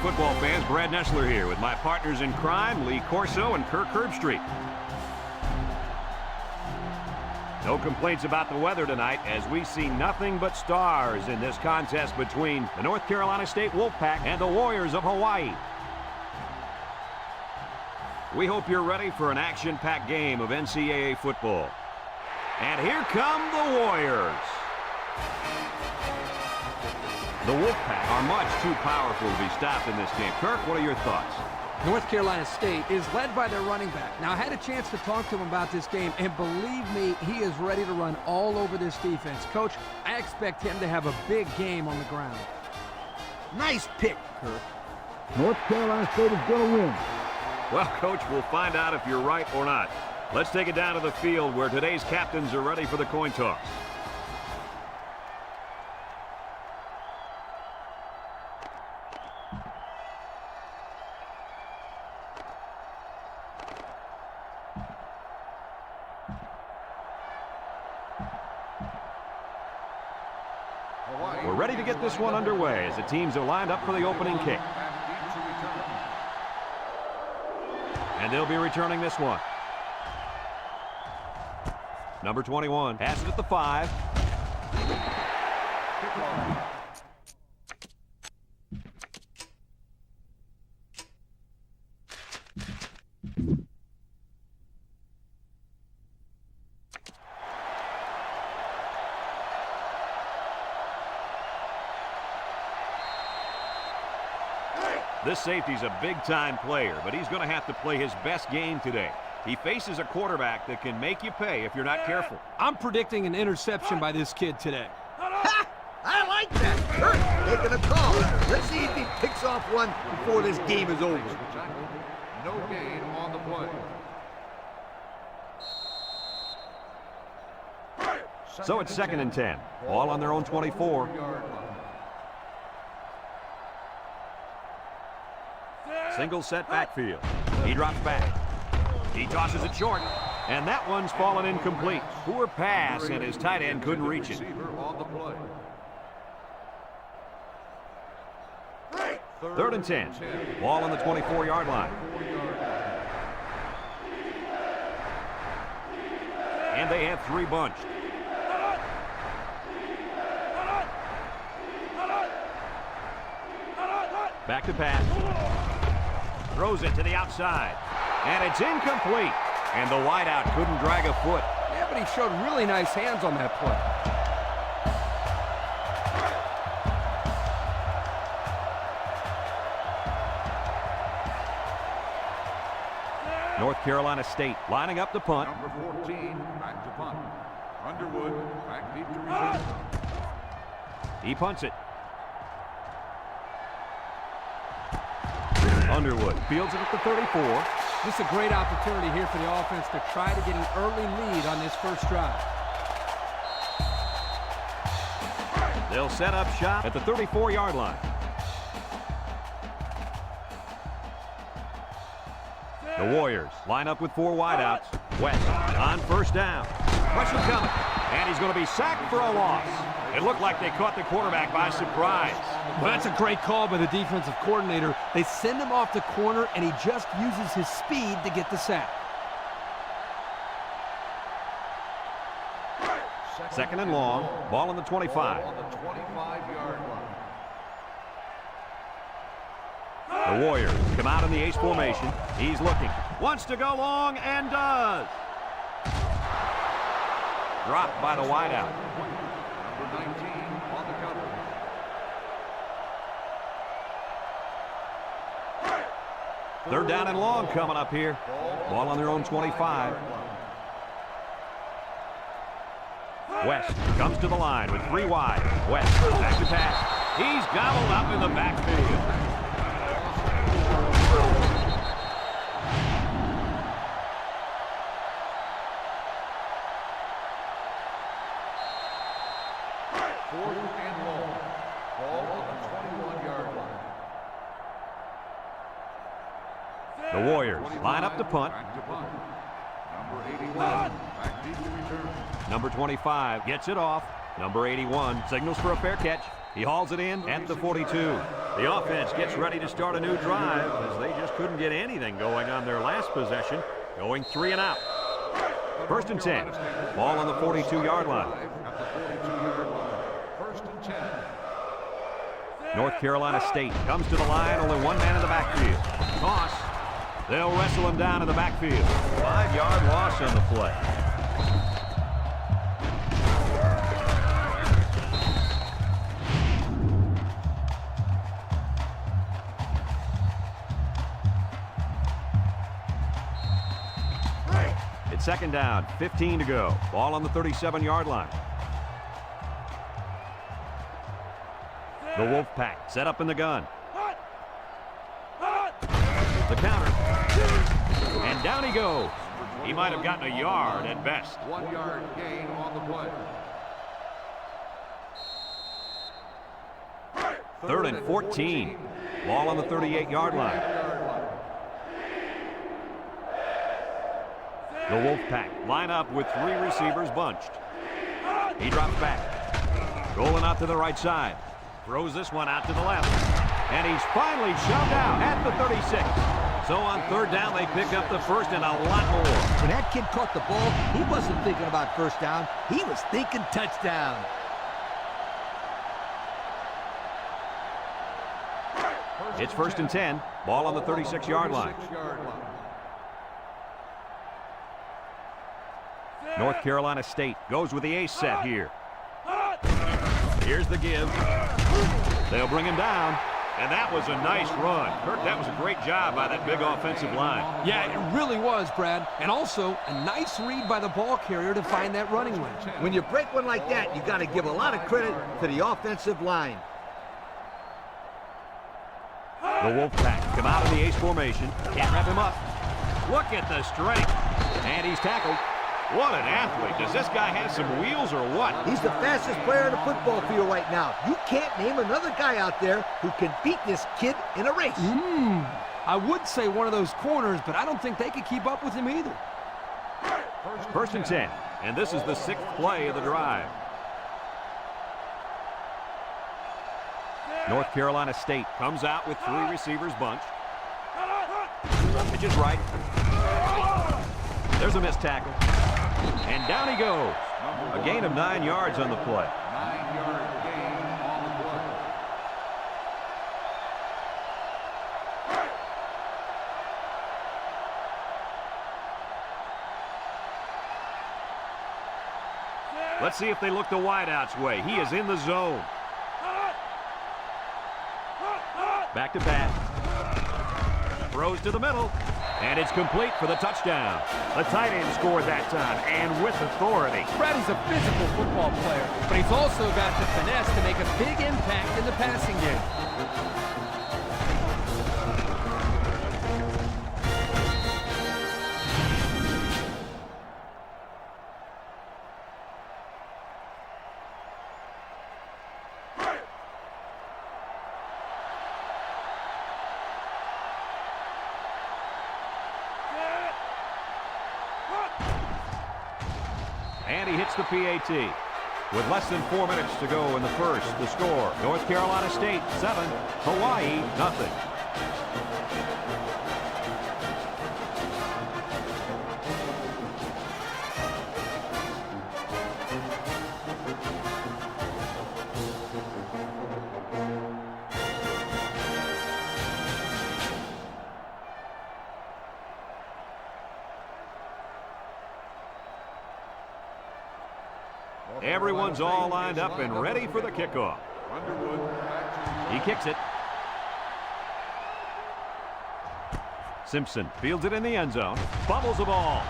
football fans, Brad Nessler here with my partners in crime, Lee Corso and Kirk Herbstreit. No complaints about the weather tonight as we see nothing but stars in this contest between the North Carolina State Wolfpack and the Warriors of Hawaii. We hope you're ready for an action-packed game of NCAA football. And here come the Warriors. The Wolfpack are much too powerful to be stopped in this game. Kirk, what are your thoughts? North Carolina State is led by their running back. Now, I had a chance to talk to him about this game, and believe me, he is ready to run all over this defense. Coach, I expect him to have a big game on the ground. Nice pick, Kirk. North Carolina State is going to win. Well, Coach, we'll find out if you're right or not. Let's take it down to the field where today's captains are ready for the coin toss. We're ready to get this one underway as the teams are lined up for the opening kick. And they'll be returning this one. Number 21 has it at the 5. This safety's a big-time player, but he's going to have to play his best game today. He faces a quarterback that can make you pay if you're not careful. I'm predicting an interception by this kid today. Ha! I like that. Kirk making a call. Let's see if he picks off one before this game is over. No gain on the play. So it's 2nd and 10. All on their own 24. Single set backfield. He drops back. He tosses it short. And that one's fallen incomplete. Poor pass, and his tight end couldn't reach it. 3rd and 10. Ball on the 24-yard line. And they have 3 bunched. Back to pass. Throws it to the outside. And it's incomplete. And the wideout couldn't drag a foot. Yeah, but he showed really nice hands on that play. North Carolina State lining up the punt. Number 14, back to punt. Underwood, back deep to return. He punts it. Underwood fields it at the 34. This is a great opportunity here for the offense to try to get an early lead on this first drive. They'll set up shop at the 34-yard line. The Warriors line up with 4 wideouts. West on first down. Pressure coming. And he's going to be sacked for a loss. It looked like they caught the quarterback by surprise. Well, that's a great call by the defensive coordinator. They send him off the corner, and he just uses his speed to get the sack. 2nd and long. Ball on the 25. On the 25-yard line. The Warriors come out in the ace formation. He's looking. Wants to go long and does. Dropped by the wideout. Number 19 on the cover. Third down and long coming up here. Ball on their own 25. West comes to the line with 3 wide. West back to pass. He's gobbled up in the backfield. The Warriors line up to punt. Number 81, back deep to return. Number 25 gets it off. Number 81 signals for a fair catch. He hauls it in at the 42. The offense gets ready to start a new drive as they just couldn't get anything going on their last possession, going 3 and out. 1st and 10. Ball on the 42-yard line. At the 42-yard line. 1st and 10. North Carolina State comes to the line, only one man in the backfield. Toss. They'll wrestle him down in the backfield. 5-yard loss on the play. It's 2nd down, 15 to go. Ball on the 37-yard line. The Wolfpack set up in the gun. The counter. And down he goes. He might have gotten a yard at best. 1-yard gain on the play. 3rd and 14. Ball on the 38-yard line. The Wolfpack line up with 3 receivers bunched. He drops back. Rolling out to the right side. Throws this one out to the left. And he's finally shoved out at the 36. So on 3rd down, they pick up the first and a lot more. When that kid caught the ball, he wasn't thinking about 1st down. He was thinking touchdown. It's 1st and 10. Ball on the 36-yard line. North Carolina State goes with the ace set here. Here's the give. They'll bring him down. And that was a nice run. Kirk, that was a great job by that big offensive line. Yeah, it really was, Brad. And also, a nice read by the ball carrier to find that running lane. When you break one like that, you got to give a lot of credit to the offensive line. The Wolfpack come out in the ace formation. Can't wrap him up. Look at the strength. And he's tackled. What an athlete. Does this guy have some wheels or what? He's the fastest player on the football field right now. You can't name another guy out there who can beat this kid in a race. I would say one of those corners, but I don't think they could keep up with him either. 1st and 10. And this is the 6th play of the drive. North Carolina State comes out with 3 receivers bunched. Pitch is right. There's a missed tackle. And down he goes. A gain of 9 yards on the play. 9-yard gain on the play. Let's see if they look the wideout's way. He is in the zone. Back to bat. Throws to the middle. And it's complete for the touchdown. The tight end scored that time, and with authority. Brad is a physical football player, but he's also got the finesse to make a big impact in the passing game. And he hits the PAT. With less than 4 minutes to go in the first, the score, North Carolina State 7, Hawaii nothing. Everyone's all lined up and ready for the kickoff. He kicks it. Simpson fields it in the end zone. Fumbles the ball.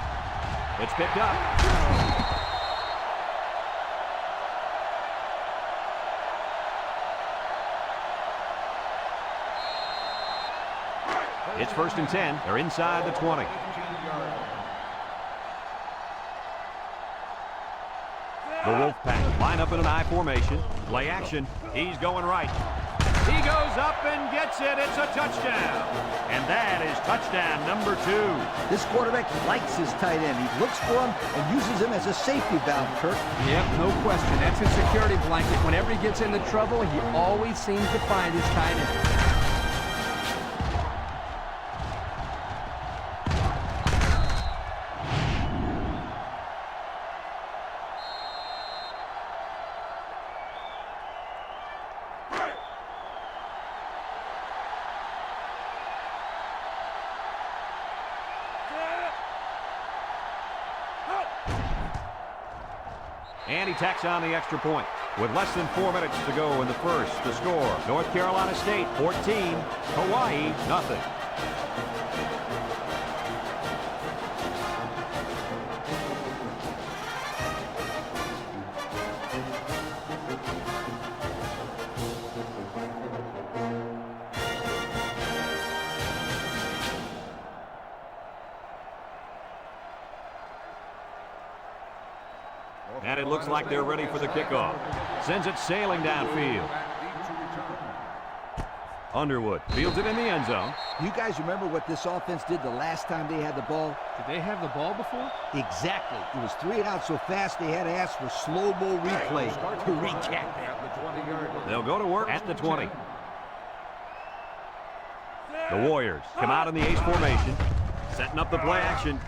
It's picked up. It's 1st and 10. They're inside the 20. The Wolfpack line up in an I formation. Play action. He's going right. He goes up and gets it. It's a touchdown. And that is touchdown number 2. This quarterback likes his tight end. He looks for him and uses him as a safety valve, Kirk. Yep, no question. That's his security blanket. Whenever he gets into trouble, he always seems to find his tight end. And he tacks on the extra point. With less than 4 minutes to go in the first, the score, North Carolina State 14, Hawaii nothing. And it looks like they're ready for the kickoff. Sends it sailing downfield. Underwood fields it in the end zone. You guys remember what this offense did the last time they had the ball? Did they have the ball before? Exactly. It was 3 and out so fast they had to ask for slow-mo replay to recap it. They'll go to work at the 20. The Warriors come out in the ace formation, setting up the play action.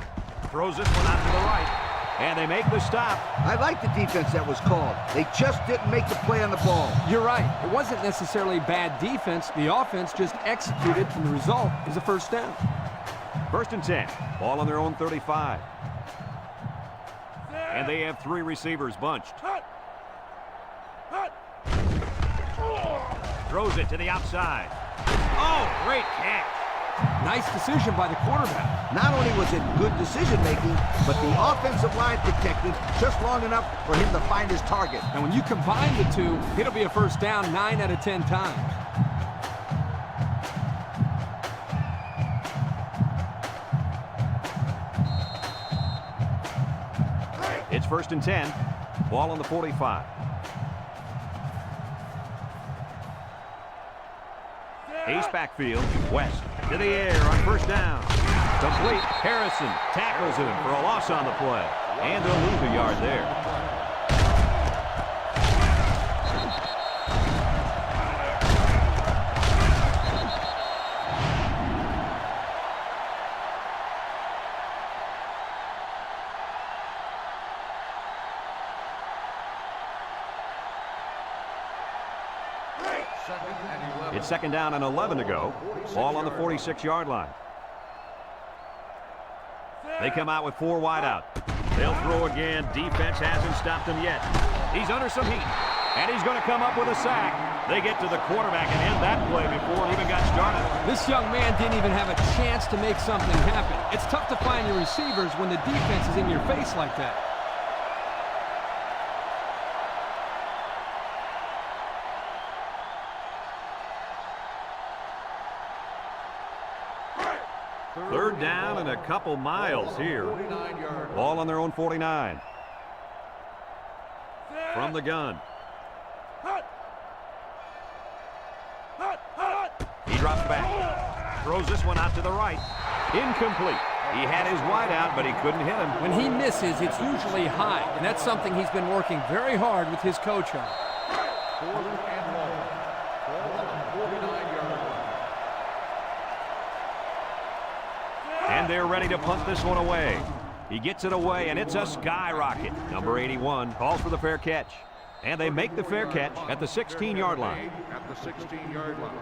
Throws this one out to the right. And they make the stop. I like the defense that was called. They just didn't make the play on the ball. You're right. It wasn't necessarily bad defense. The offense just executed, and the result is a first down. 1st and 10. Ball on their own 35. And they have 3 receivers bunched. Throws it to the outside. Oh, great catch. Nice decision by the quarterback. Not only was it good decision-making, but the offensive line protected just long enough for him to find his target. And when you combine the two, it'll be a first down 9 out of 10 times. It's 1st and 10. Ball on the 45. Ace backfield. West to the air on first down. Complete. Harrison tackles him for a loss on the play. And they'll lose a yard there. It's 2nd down and 11 to go. Ball on the 46-yard line. They come out with 4 wide out. They'll throw again. Defense hasn't stopped him yet. He's under some heat. And he's going to come up with a sack. They get to the quarterback and end that play before it even got started. This young man didn't even have a chance to make something happen. It's tough to find your receivers when the defense is in your face like that. Third down and a couple miles here. Ball on their own 49. From the gun. He drops back. Throws this one out to the right. Incomplete. He had his wide out, but he couldn't hit him. When he misses, it's usually high, and that's something he's been working very hard with his coach on. 4th and long. Ball on the 49-yard line. And they're ready to punt this one away. He gets it away, and it's a skyrocket. Number 81 calls for the fair catch. And they make the fair catch at the 16-yard line. At the 16-yard line.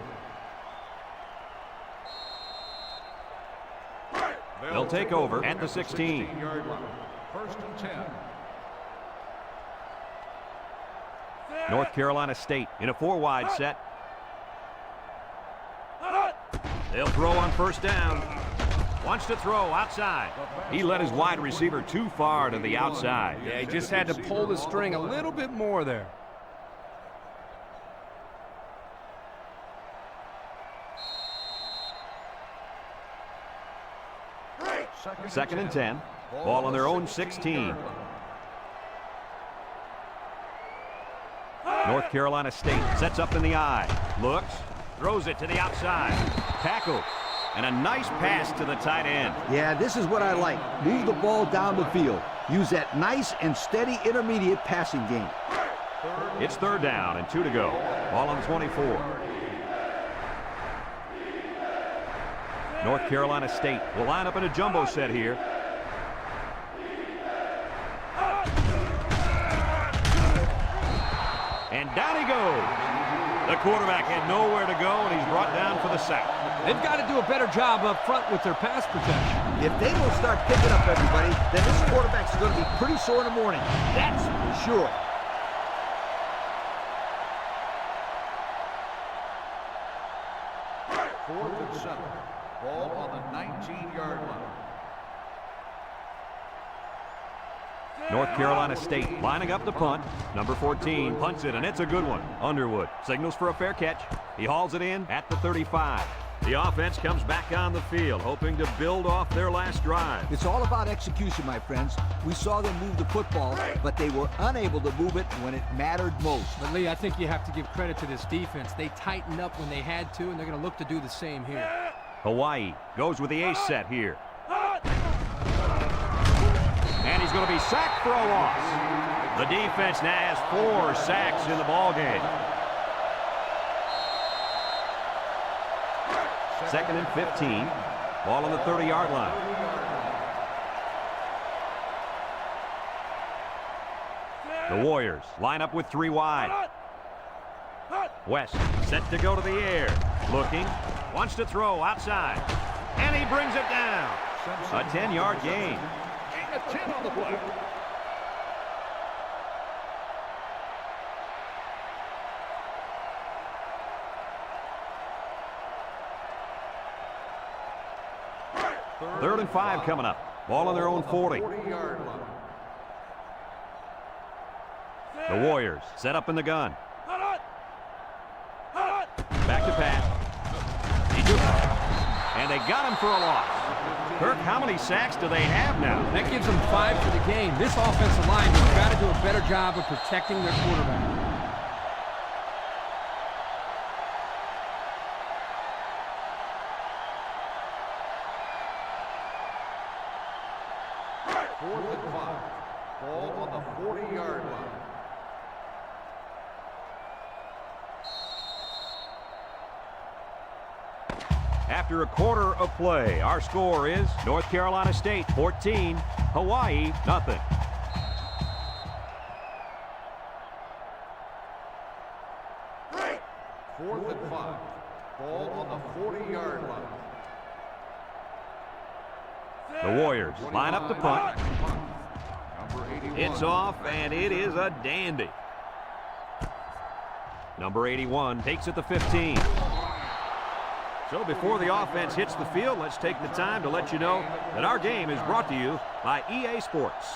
They'll take over at the 16. 16-yard line. 1st and 10. North Carolina State in a 4-wide set. They'll throw on first down. Wants to throw outside. He led his wide receiver too far to the outside. Yeah, he just had to pull the string a little bit more there. Second and 10. Ball on their own 16. North Carolina State sets up in the eye. Looks. Throws it to the outside. Tackled. And a nice pass to the tight end. Yeah, this is what I like. Move the ball down the field. Use that nice and steady intermediate passing game. It's 3rd down and 2 to go. Ball on 24. North Carolina State will line up in a jumbo set here. And down he goes. The quarterback had nowhere to go, and he's brought down for the sack. They've got to do a better job up front with their pass protection. If they don't start picking up everybody, then this quarterback's going to be pretty sore in the morning. That's for sure. Fourth and 7. Ball on the 19-yard line. North Carolina State lining up the punt. Number 14 punts it, and it's a good one. Underwood signals for a fair catch. He hauls it in at the 35. The offense comes back on the field, hoping to build off their last drive. It's all about execution, my friends. We saw them move the football, but they were unable to move it when it mattered most. But, Lee, I think you have to give credit to this defense. They tightened up when they had to, and they're going to look to do the same here. Hawaii goes with the ace set here. And he's going to be sacked for a loss. The defense now has 4 sacks in the ballgame. 2nd and 15. Ball on the 30-yard line. The Warriors line up with 3 wide. West set to go to the air. Looking. Wants to throw outside. And he brings it down. A 10-yard gain. A 10 on the play. Third and 5 coming up. Ball on their own 40. 40-yard line. The Warriors set up in the gun. Back to pass. He took it. And they got him for a loss. Kirk, how many sacks do they have now? That gives them 5 for the game. This offensive line has got to do a better job of protecting their quarterback. Fourth and 5. Ball on the 40-yard line. After a quarter of play, our score is North Carolina State 14, Hawaii nothing. Fourth and 5. Ball on the 40-yard line. The Warriors line up the punt. Number 81. It's off, and it is a dandy. Number 81 takes it to 15. So before the offense hits the field, let's take the time to let you know that our game is brought to you by EA Sports.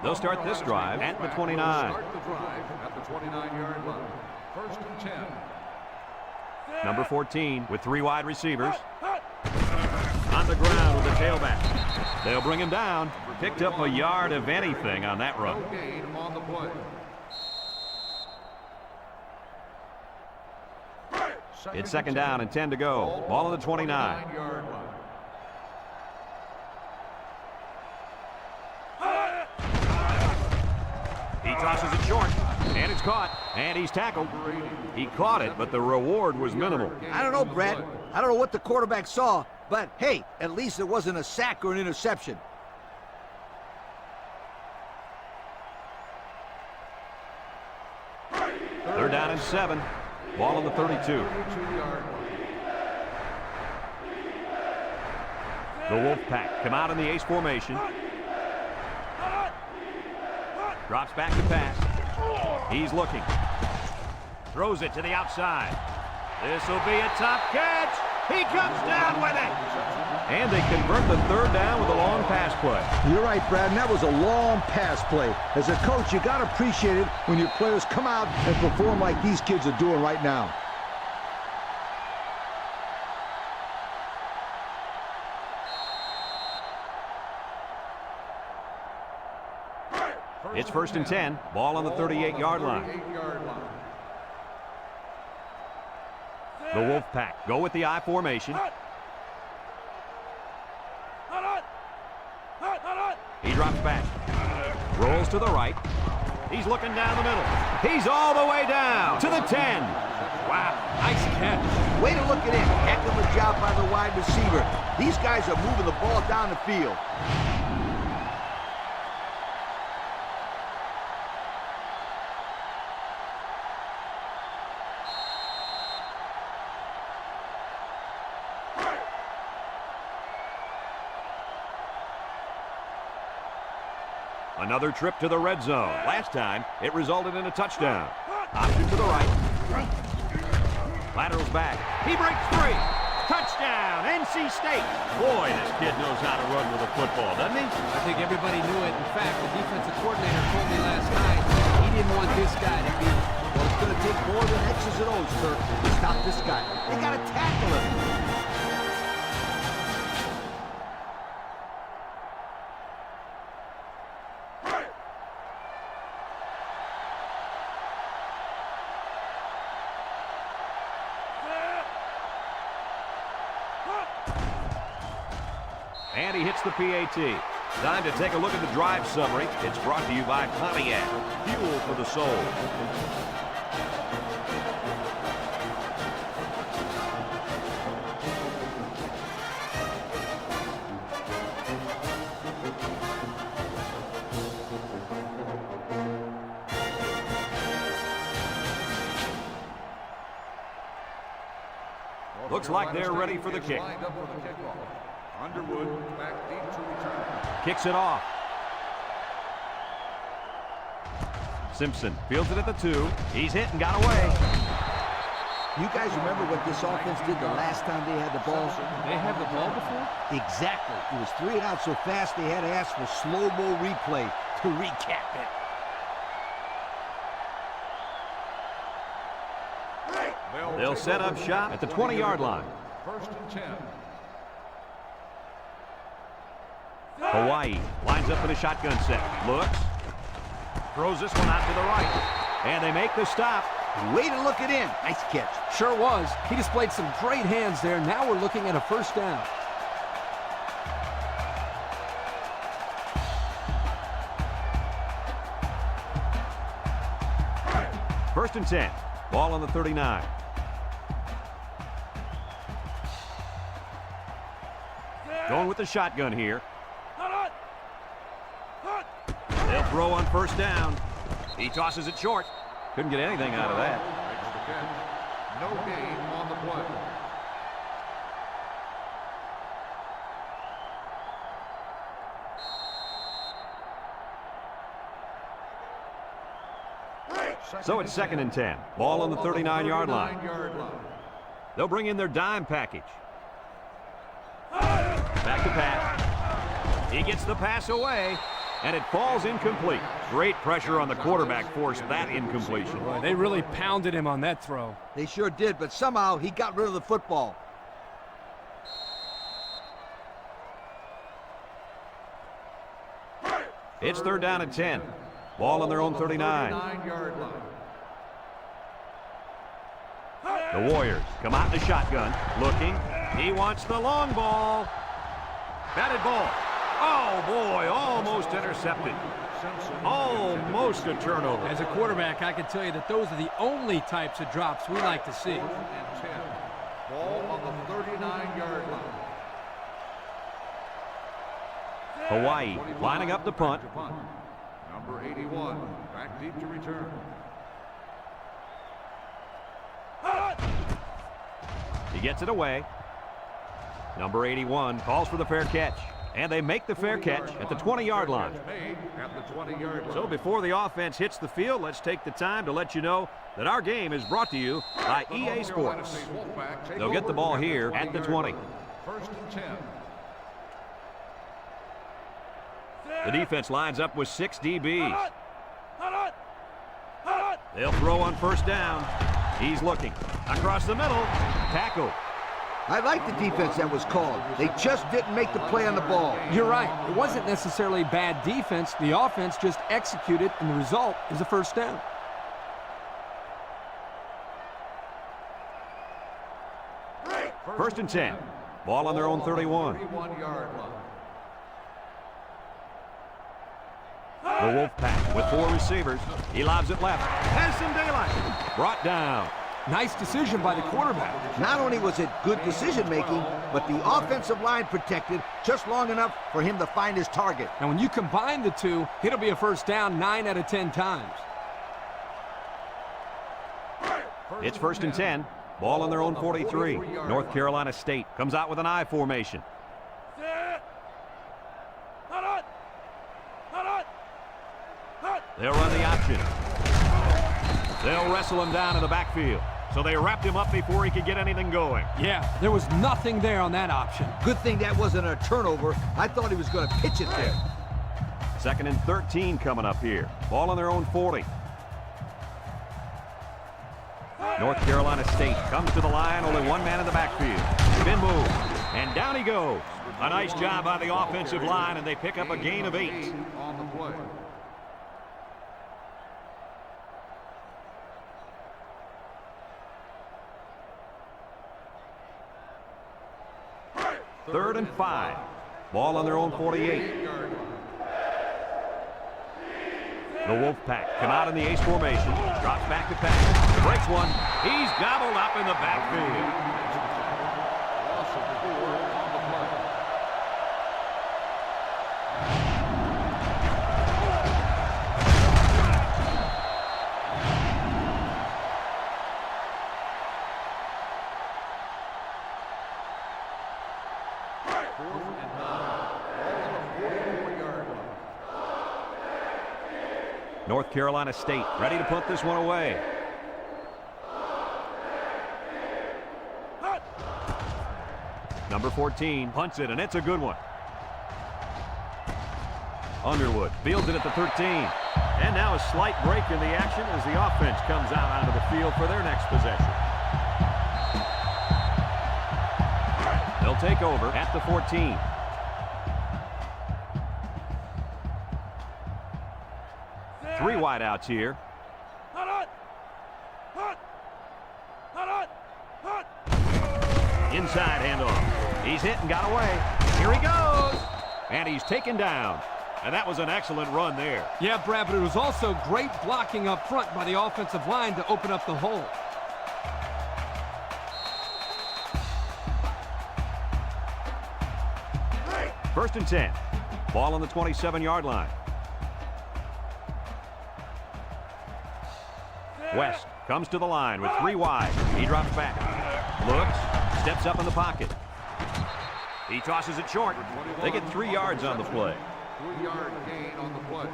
They'll start this drive at the 29. Start the drive at the 29-yard line. First and 10. Number 14 with 3 wide receivers. On the ground with the tailback. They'll bring him down. Picked up a yard of anything on that run. No gain on the play. It's 2nd down and 10 to go. Ball on the 29. 29-yard line. He tosses it short, and it's caught, and he's tackled. He caught it, but the reward was minimal. I don't know, Brad. I don't know what the quarterback saw, but hey, at least it wasn't a sack or an interception. Third down and 7. Ball on the 32. 32-yard line. The Wolfpack come out in the ace formation. Drops back to pass. He's looking. Throws it to the outside. This will be a top catch. He comes down with it. And they convert the 3rd down with a long pass play. You're right, Brad, and that was a long pass play. As a coach, you got to appreciate it when your players come out and perform like these kids are doing right now. It's 1st and 10. Ball on the 38-yard line. 38-yard line. The Wolfpack go with the I formation. He drops back. Rolls to the right. He's looking down the middle. He's all the way down to the 10. Wow, nice catch. Way to look it in. Heck of a job by the wide receiver. These guys are moving the ball down the field. Another trip to the red zone. Last time, it resulted in a touchdown. Option to the right. Laterals back. He breaks free. Touchdown, NC State. Boy, this kid knows how to run with a football, doesn't he? I think everybody knew it. In fact, the defensive coordinator told me last night he didn't want this guy to beat him. Well, it's going to take more than X's and O's, Kirk, to stop this guy. They got to tackle him. And he hits the PAT. Time to take a look at the drive summary. It's brought to you by Pontiac. Fuel for the soul. Looks like they're ready for the kick. Lined up for the kickoff. Underwood back deep to return. Kicks it off. Simpson fields it at the 2. He's hit and got away. You guys remember what this offense did the last time they had the ball? They had the ball before? Exactly. It was 3 and out so fast they had to ask for slow-mo replay to recap it. They'll set up shop at the 20-yard line. 1st and 10. Hawaii lines up in a shotgun set. Looks. Throws this one out to the right. And they make the stop. Way to look it in. Nice catch. Sure was. He displayed some great hands there. Now we're looking at a 1st down. First and 10. Ball on the 39. Going with the shotgun here. They'll throw on 1st down. He tosses it short. Couldn't get anything out of that. Makes the catch. No gain on the play. So it's 2nd and 10. Ball on the 39-yard line. 39-yard line. They'll bring in their dime package. Back to pass. He gets the pass away, and it falls incomplete. Great pressure on the quarterback forced that incompletion. Boy, they really pounded him on that throw. They sure did, but somehow he got rid of the football. It's 3rd down and 10. Ball on their own 39. 39-yard line. The Warriors come out in the shotgun, looking. He wants the long ball. Batted ball. Oh, boy, almost intercepted. Almost a turnover. As a quarterback, I can tell you that those are the only types of drops we like to see. 4th and 10. Ball on the 39-yard line. Hawaii lining up the punt. Number 81, back deep to return. He gets it away. Number 81 calls for the fair catch. And they make the fair catch at the 20-yard line. Made at the 20-yard line. So before the offense hits the field, let's take the time to let you know that our game is brought to you by EA Sports. They'll get the ball here at the 20. 1st and 10. The defense lines up with 6 DBs. They'll throw on 1st down. He's looking. Across the middle. Tackle. I like the defense that was called. They just didn't make the play on the ball. You're right. It wasn't necessarily bad defense. The offense just executed, and the result is a first down. First and 10. Ball on their own 31. 31-yard line. The Wolfpack with 4 receivers. He lobs it left. Has some daylight. Brought down. Nice decision by the quarterback. Not only was it good decision-making, but the offensive line protected just long enough for him to find his target. And when you combine the two, it'll be a first down 9 out of 10 times. It's first and 10. Ball on their own 43. North Carolina State comes out with an I formation. They'll run the option. They'll wrestle him down in the backfield. So they wrapped him up before he could get anything going. Yeah, there was nothing there on that option. Good thing that wasn't a turnover. I thought he was going to pitch it there. Second and 13 coming up here. Ball on their own 40. North Carolina State comes to the line, only one man in the backfield. Spin move, and down he goes. A nice job by the offensive line, and they pick up a gain of 8. On the play. Third and 5. Ball on their own 48. The Wolfpack come out in the ace formation. Drops back to pass. Breaks one. He's gobbled up in the backfield. Loss of 4 on the play. North Carolina State ready to put this one away. Number 14 punts it, and it's a good one. Underwood fields it at the 13. And now a slight break in the action as the offense comes out onto the field for their next possession. They'll take over at the 14. Three wideouts here. Inside handoff. He's hit and got away. Here he goes. And he's taken down. And that was an excellent run there. Yeah, Brad, but it was also great blocking up front by the offensive line to open up the hole. First and 10. Ball on the 27-yard line. West comes to the line with 3 wide. He drops back. Looks. Steps up in the pocket. He tosses it short. They get 3 yards on the play. 3-yard gain on the play.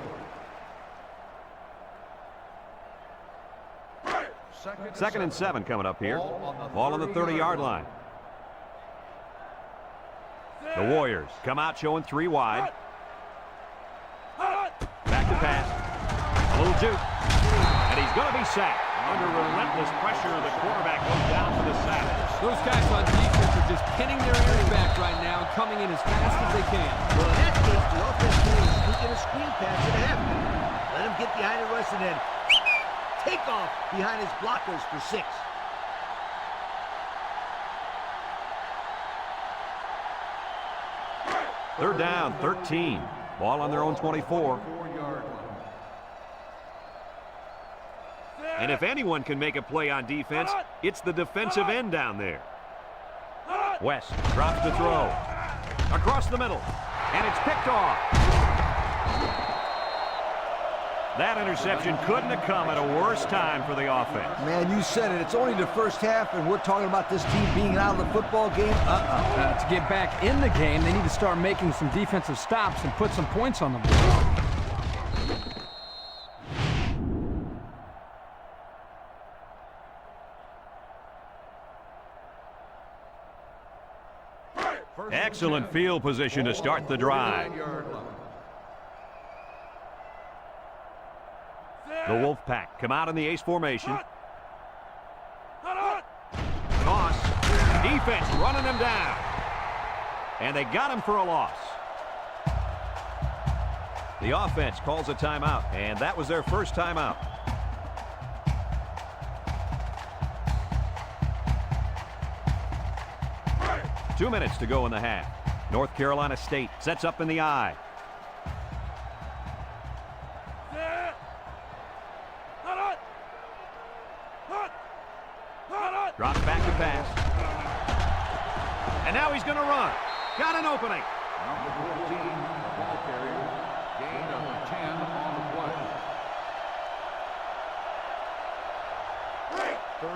Second and 7 coming up here. Ball on the 30-yard line. The Warriors come out showing 3 wide. Back to pass. A little juke. And he's going to be sacked. Under relentless pressure, the quarterback goes down for the sack. Those guys on defense are just pinning their ears back right now and coming in as fast as they can. Well, in that case, the offense is sneaking a screen pass to the half. Let him get behind the rush and then take off behind his blockers for 6. Third down, 13. Ball on their own 24. 4-yard line. And if anyone can make a play on defense, it's the defensive end down there. West drops to throw. Across the middle. And it's picked off. That interception couldn't have come at a worse time for the offense. Man, you said it. It's only the first half, and we're talking about this team being out of the football game. To get back in the game, they need to start making some defensive stops and put some points on the board. Excellent field position to start the drive. 9-yard line. The Wolfpack come out in the ace formation. Toss. Defense running him down. And they got him for a loss. The offense calls a timeout, and that was their first timeout. Hey. 2 minutes to go in the half. North Carolina State sets up in the I. Drops back to pass. And now he's going to run. Got an opening. Number 14, the ball carrier. Gain of 10 on the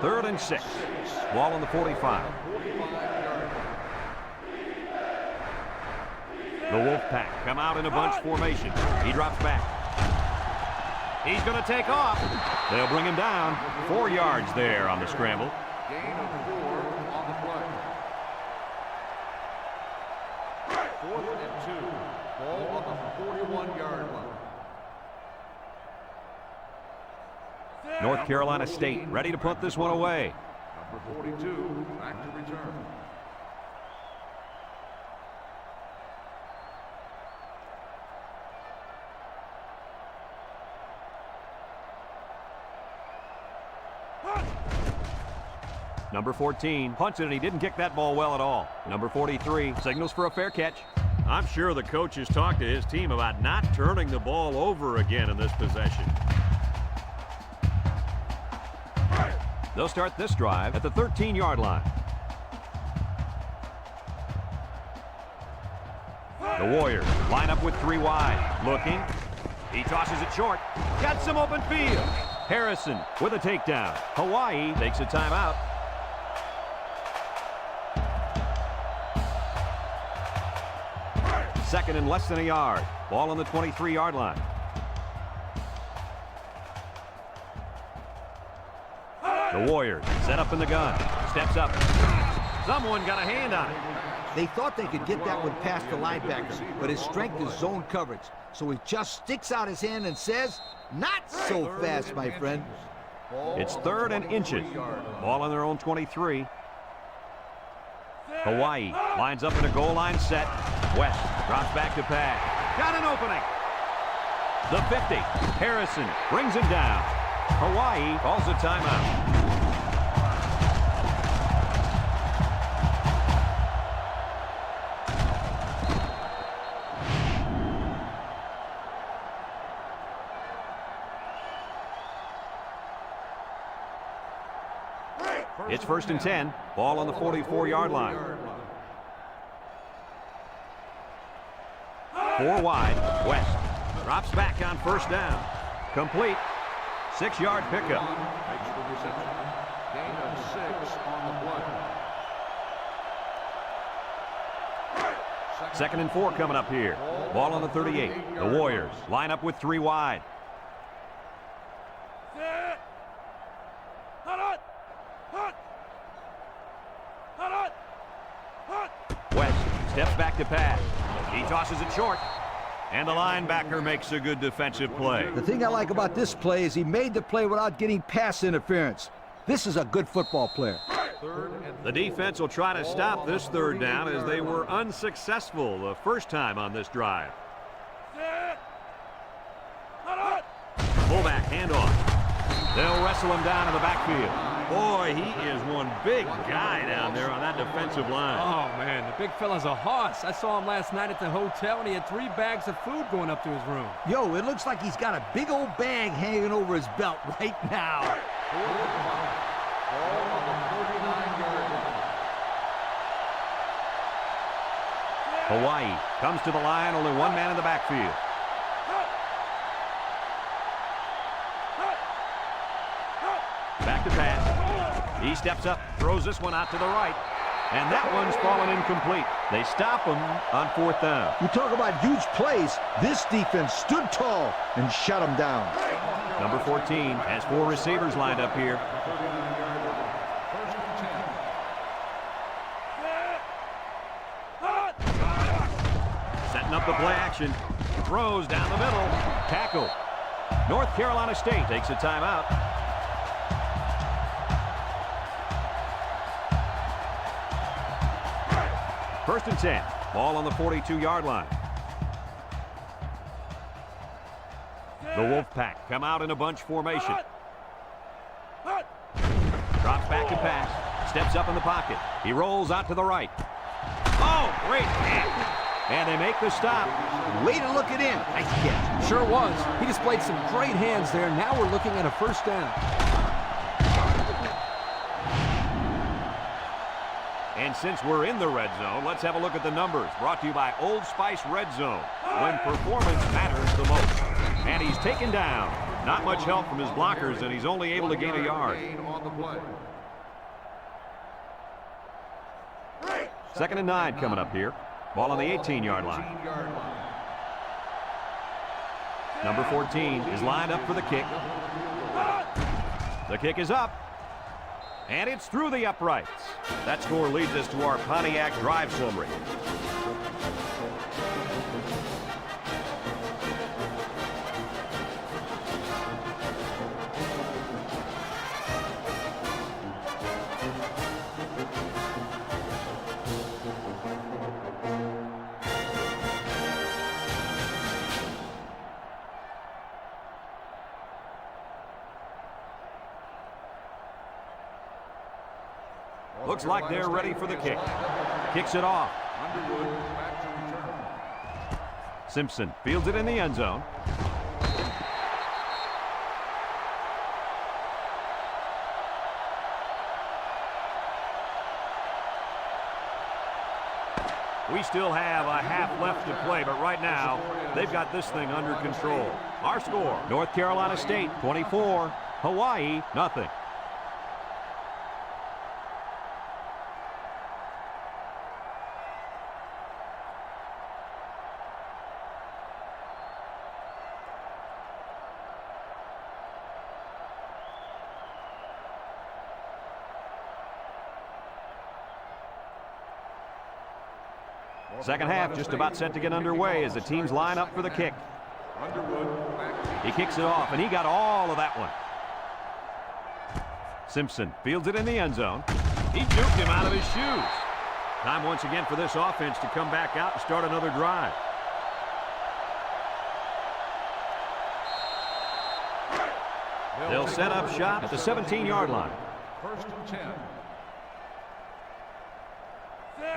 play. 3rd and 6. Ball on the 45. The Wolfpack come out in a bunch formation. He drops back. He's going to take off. They'll bring him down. 4 yards there on the scramble. Gain of 4 on the play. 4th and 2. Ball on the 41-yard line. North Carolina State ready to put this one away. Number 42, back to return. Number 14 punts it, and he didn't kick that ball well at all. Number 43 signals for a fair catch. I'm sure the coach has talked to his team about not turning the ball over again in this possession. They'll start this drive at the 13-yard line. The Warriors line up with 3 wide. Looking. He tosses it short. Got some open field. Harrison with a takedown. Hawaii takes a timeout. Second and less than a yard. Ball on the 23-yard line. The Warriors set up in the gun. Steps up. Someone got a hand on it. They thought they could get that one past the linebacker, but his strength is zone coverage. So he just sticks out his hand and says, "Not so fast, my friend." It's 3rd and inches. Ball on their own 23. Hawaii lines up in a goal line set. West drops back to pass. Got an opening. The 50. Harrison brings him down. Hawaii calls a timeout. It's 1st and 10. Ball on the 44-yard line. 4 wide. West drops back on 1st down. Complete. 6-yard pickup. Makes the reception. Gain of 6 on the play. 2nd and 4 coming up here. Ball on the 38. The Warriors line up with 3 wide. West steps back to pass. He tosses it short. And the linebacker makes a good defensive play. The thing I like about this play is he made the play without getting pass interference. This is a good football player. The defense will try to stop this 3rd down as they were unsuccessful the first time on this drive. Fullback handoff. They'll wrestle him down in the backfield. Boy, he is one big guy down there on that defensive line. Oh, man, the big fella's a hoss. I saw him last night at the hotel, and he had 3 bags of food going up to his room. Yo, it looks like he's got a big old bag hanging over his belt right now. Ball on the 49-yard line. Hawaii comes to the line, only 1 man in the backfield. Back to pass. He steps up, throws this one out to the right. And that one's fallen incomplete. They stop him on 4th down. You talk about huge plays. This defense stood tall and shut him down. Number 14 has 4 receivers lined up here. 39-yard line. 1st and 10. Setting up the play action. Throws down the middle. Tackle. North Carolina State takes a timeout. First and 10. Ball on the 42-yard line. The Wolfpack come out in a bunch formation. Drops back to pass. Steps up in the pocket. He rolls out to the right. Oh, great catch. And they make the stop. Way to look it in. Nice catch. Sure was. He displayed some great hands there. Now we're looking at a first down. And since we're in the red zone, let's have a look at the numbers. Brought to you by Old Spice Red Zone, when performance matters the most. And he's taken down. Not much help from his blockers, and he's only able to gain a yard. Second and 9 coming up here. Ball on the 18-yard line. Number 14 is lined up for the kick. The kick is up. And it's through the uprights. That score leads us to our Pontiac drive summary. Looks like they're ready for the kick. Kicks it off. Simpson fields it in the end zone. We still have a half left to play, but right now, they've got this thing under control. Our score, North Carolina State 24, Hawaii nothing. Second half just about set to get underway as the teams line up for the kick. He kicks it off, and he got all of that one. Simpson fields it in the end zone. He juked him out of his shoes. Time once again for this offense to come back out and start another drive. They'll set up shop at the 17-yard line. First and 10.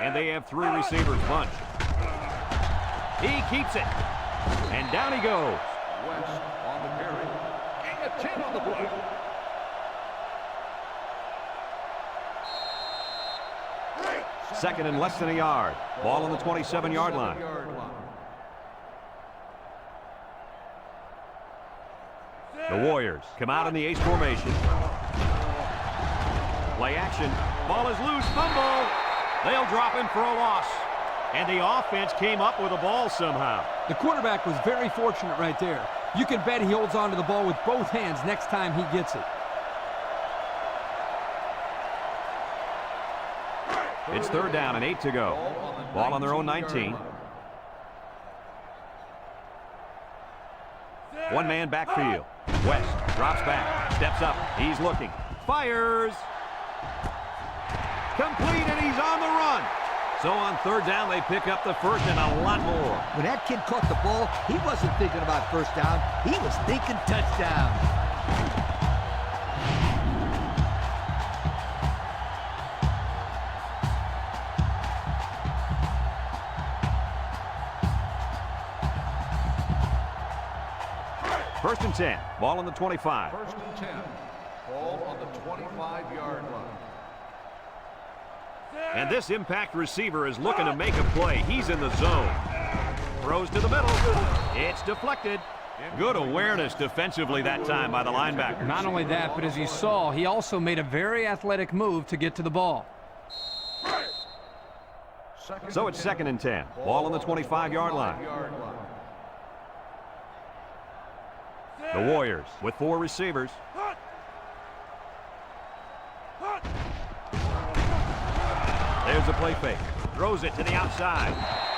And they have three receivers bunched. He keeps it. And down he goes. West on the carry. Gain of 10 on the play. Second and less than a yard. Ball on the 27-yard line. The Warriors come out in the ace formation. Play action. Ball is loose. Fumble. They'll drop him for a loss. And the offense came up with the ball somehow. The quarterback was very fortunate right there. You can bet he holds on to the ball with both hands next time he gets it. It's third down and 8 to go. Ball on their own 19. One-man backfield. West drops back, steps up, he's looking, fires. Complete, and he's on the run. So on third down, they pick up the first and a lot more. When that kid caught the ball, he wasn't thinking about first down. He was thinking touchdown. First and 10. Ball on the 25. First and 10. Ball on the 25-yard line. And this impact receiver is looking to make a play. He's in the zone. Throws to the middle. It's deflected. Good awareness defensively that time by the linebacker. Not only that, but as you saw, he also made a very athletic move to get to the ball. So it's second and 10. Ball on the 25-yard line. The Warriors with four receivers. There's a play fake. Throws it to the outside.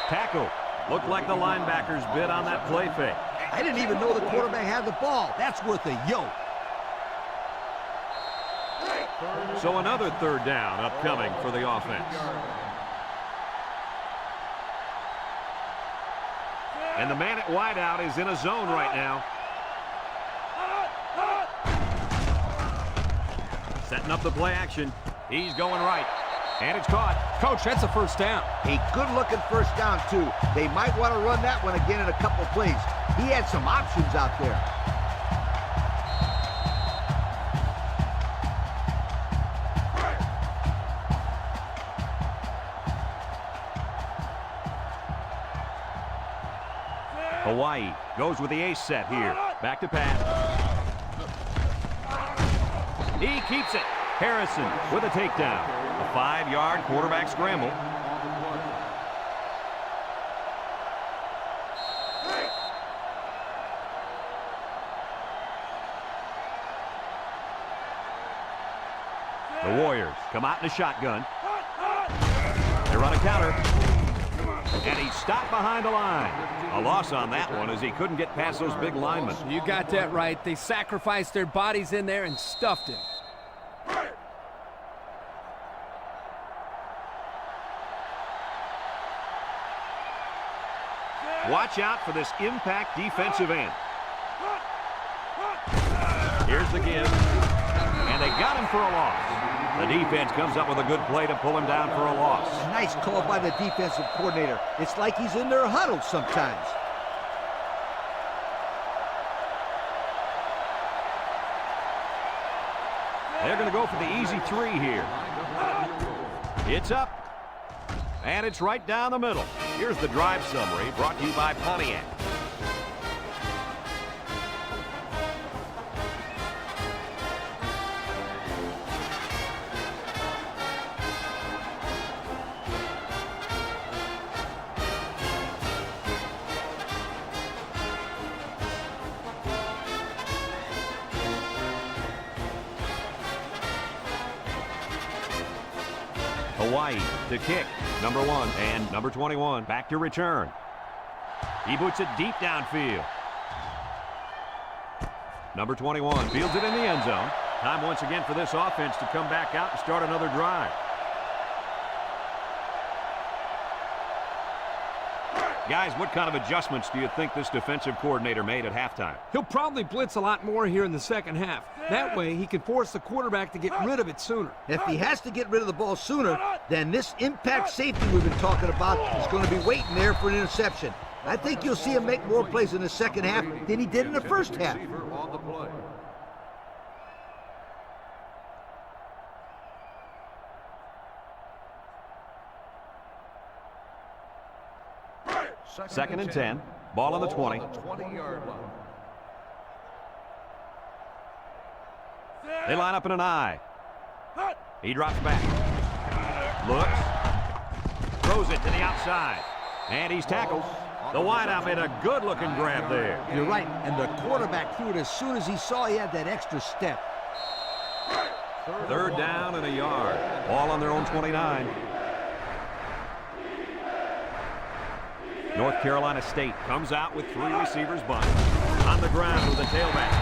Tackle. Looked like the linebackers bid on that play fake. I didn't even know the quarterback had the ball. That's worth a yoke. So another third down upcoming for the offense. And the man at wideout is in a zone right now. Setting up the play action. He's going right. And it's caught. Coach, that's a first down. A good-looking first down, too. They might want to run that one again in a couple of plays. He had some options out there. Hawaii goes with the ace set here. Back to pass. He keeps it. Harrison with a takedown. A 5-yard quarterback scramble. The Warriors come out in a shotgun. They run a counter. And he stopped behind the line. A loss on that one as he couldn't get past those big linemen. You got that right. They sacrificed their bodies in there and stuffed him. Watch out for this impact defensive end. Here's the give. And they got him for a loss. The defense comes up with a good play to pull him down for a loss. A nice call by the defensive coordinator. It's like he's in their huddle sometimes. They're going to go for the easy 3 here. It's up. And it's right down the middle. Here's the drive summary brought to you by Pontiac. Hawaii to kick. Number 1 and number 21 back to return. He boots it deep downfield. Number 21 fields it in the end zone. Time once again for this offense to come back out and start another drive. Guys, what kind of adjustments do you think this defensive coordinator made at halftime? He'll probably blitz a lot more here in the second half. That way, he can force the quarterback to get rid of it sooner. If he has to get rid of the ball sooner, then this impact safety we've been talking about is going to be waiting there for an interception. I think you'll see him make more plays in the second half than he did in the first half. On the play. Second and 10. Ball on the 20. 20-yard line. They line up in an I. He drops back. Looks. Throws it to the outside. And he's tackled. The wideout made a good-looking grab there. You're right, and the quarterback threw it as soon as he saw he had that extra step. Third down and a yard. Ball on their own 29. North Carolina State comes out with 3 receivers bunt. On the ground with the tailback.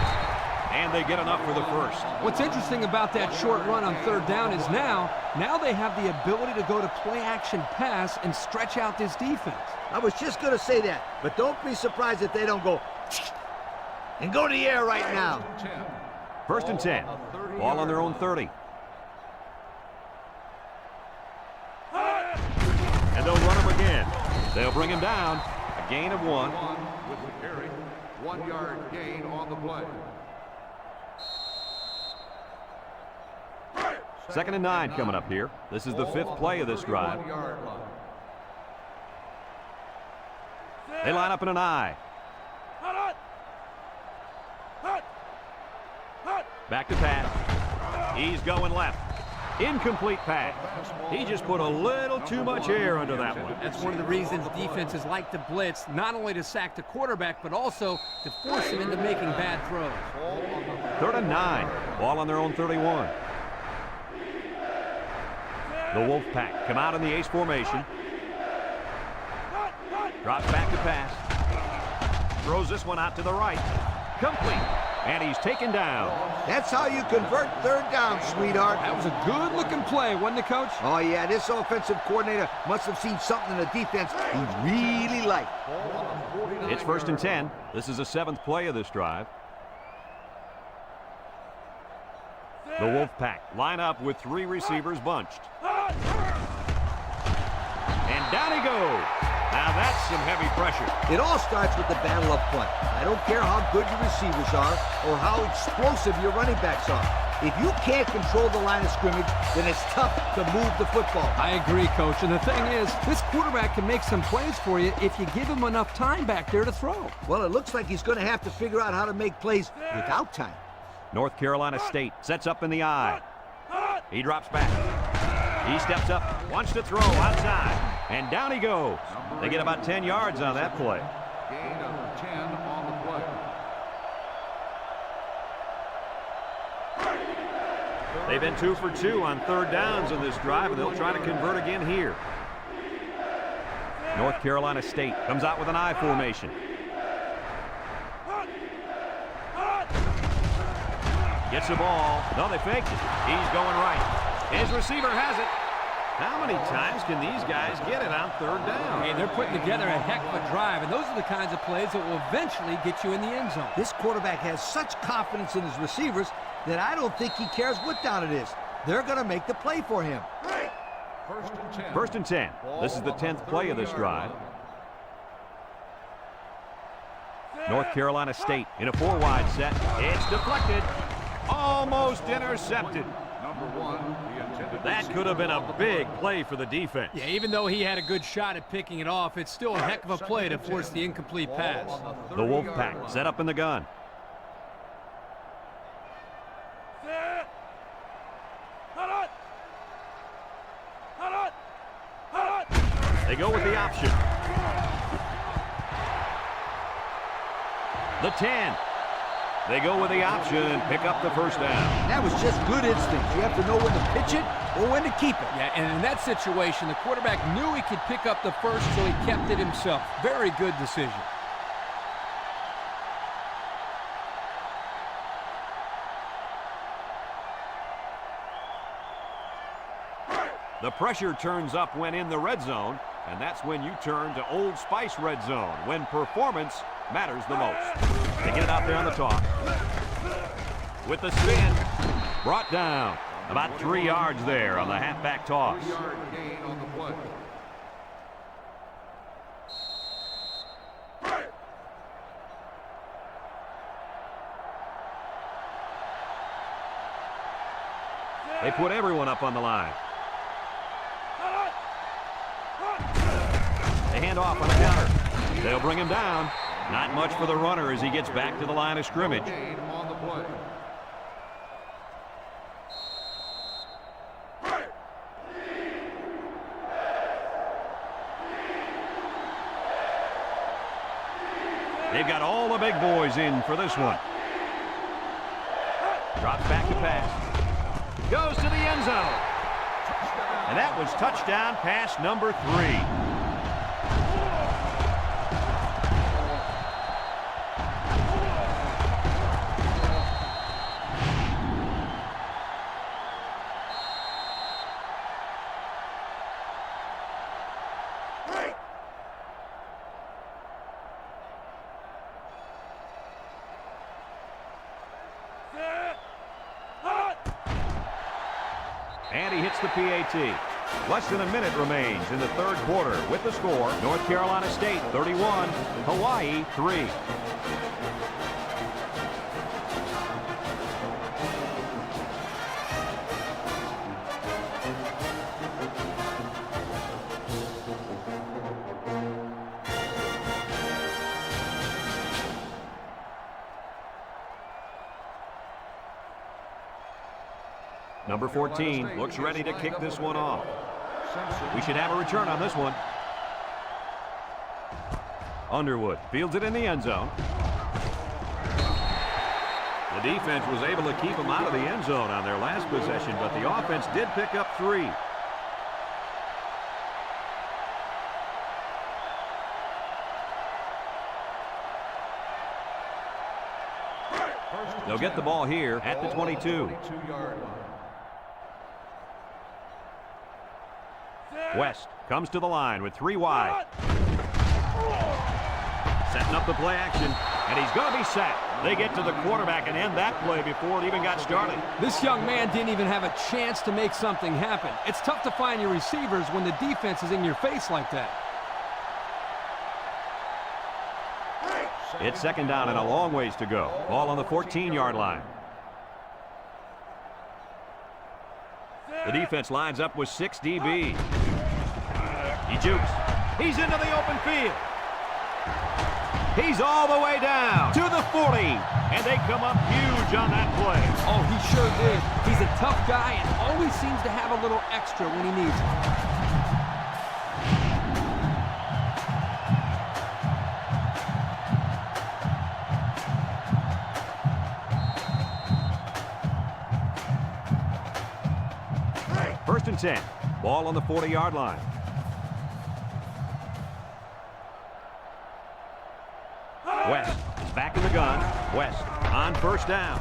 And they get enough for the first. What's interesting about that short run on third down is now they have the ability to go to play-action pass and stretch out this defense. I was just going to say that, but don't be surprised if they don't go and go to the air right now. First and 10. Ball on their own 30. And they'll run him again. They'll bring him down. A gain of 1. With the carry. 1-yard gain on the play. Second and 9 coming up here. This is the 5th play of this drive. 1-yard line. They line up in an I. Back to pass. He's going left. Incomplete pass. He just put a little too much air under that one. That's one of the reasons defenses like to blitz, not only to sack the quarterback, but also to force him into making bad throws. Third and 9. Ball on their own 31. The Wolfpack come out in the ace formation. Drops back to pass. Throws this one out to the right. Complete. And he's taken down. That's how you convert third down, sweetheart. That was a good-looking play, wasn't it, Coach? Oh, yeah, this offensive coordinator must have seen something in the defense he really liked. It's 1st and 10. This is the 7th play of this drive. The Wolfpack line up with 3 receivers bunched. And down he goes. Now that's some heavy pressure. It all starts with the battle up front. I don't care how good your receivers are or how explosive your running backs are. If you can't control the line of scrimmage, then it's tough to move the football. I agree, Coach. And the thing is, this quarterback can make some plays for you if you give him enough time back there to throw. Well, it looks like he's going to have to figure out how to make plays without time. North Carolina State sets up in the I. He drops back. He steps up, wants to throw outside. And down he goes. They get about 10 yards on that play. Gain of 10 on the play. They've been 2 for 2 on third downs in this drive, and they'll try to convert again here. North Carolina State comes out with an I formation. Gets the ball. No, they faked it. He's going right. His receiver has it. How many times can these guys get it on third down? Hey, they're putting together a heck of a drive, and those are the kinds of plays that will eventually get you in the end zone. This quarterback has such confidence in his receivers that I don't think he cares what down it is. They're going to make the play for him. 1st and 10. 1st and 10. This is the 10th play of this drive. North Carolina State in a 4-wide set. It's deflected. Almost intercepted. Number 1, the intended That could have been a big play for the defense. Yeah, even though he had a good shot at picking it off, it's still a heck of a play to force the incomplete pass. The Wolfpack set up in the gun. They go with the option. The 10. They go with the option and pick up the first down. That was just good instinct. You have to know when to pitch it or when to keep it. Yeah, and in that situation, the quarterback knew he could pick up the first, so he kept it himself. Very good decision. The pressure turns up when in the red zone, and that's when you turn to Old Spice red zone, when performance matters the most. They get it out there on the toss. With the spin, brought down. About 3 yards there on the halfback toss. 3-yard gain on the play. They put everyone up on the line. They hand off on a counter. They'll bring him down. Not much for the runner as he gets back to the line of scrimmage. Gain on the play. They've got all the big boys in for this one. Drops back to pass. Goes to the end zone. And that was touchdown pass number 3. And he hits the PAT. Less than a minute remains in the third quarter with the score, North Carolina State 31, Hawaii 3. Number 14 looks ready to kick this one off. We should have a return on this one. Underwood fields it in the end zone. The defense was able to keep them out of the end zone on their last possession, but the offense did pick up 3. They'll get the ball here at the 22. West comes to the line with 3 wide. Setting up the play action, and he's going to be sacked. They get to the quarterback and end that play before it even got started. This young man didn't even have a chance to make something happen. It's tough to find your receivers when the defense is in your face like that. It's second down and a long ways to go. Ball on the 14-yard line. The defense lines up with 6 DB. He jukes. He's into the open field. He's all the way down to the 40. And they come up huge on that play. Oh, he sure did. He's a tough guy and always seems to have a little extra when he needs it. First and 10. Ball on the 40-yard line. West is back in the gun. West on first down.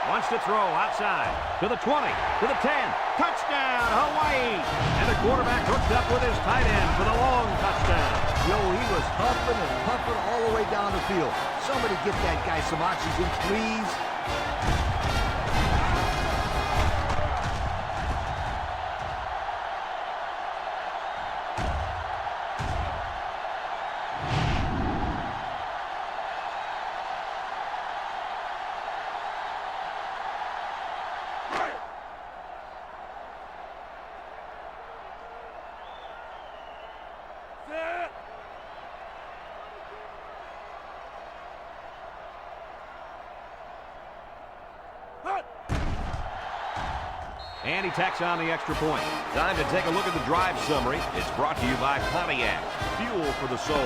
Wants to throw outside to the 20, to the 10. Touchdown, Hawaii! And the quarterback hooked up with his tight end for the long touchdown. Yo, he was huffing and puffing all the way down the field. Somebody get that guy some oxygen, please. And he tacks on the extra point. Time to take a look at the drive summary. It's brought to you by Pontiac, fuel for the soul.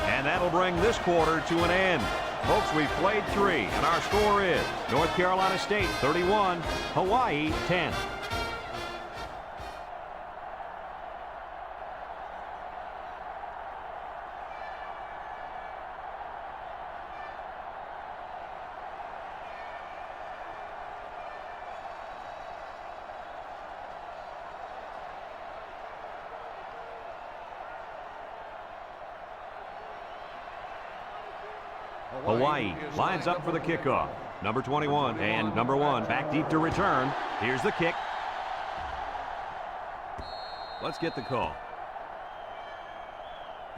And that'll bring this quarter to an end. Folks, we've played 3, and our score is North Carolina State 31, Hawaii 10. Hawaii lines up for the kickoff. Number 21 and number 1 back deep to return. Here's the kick. Let's get the call.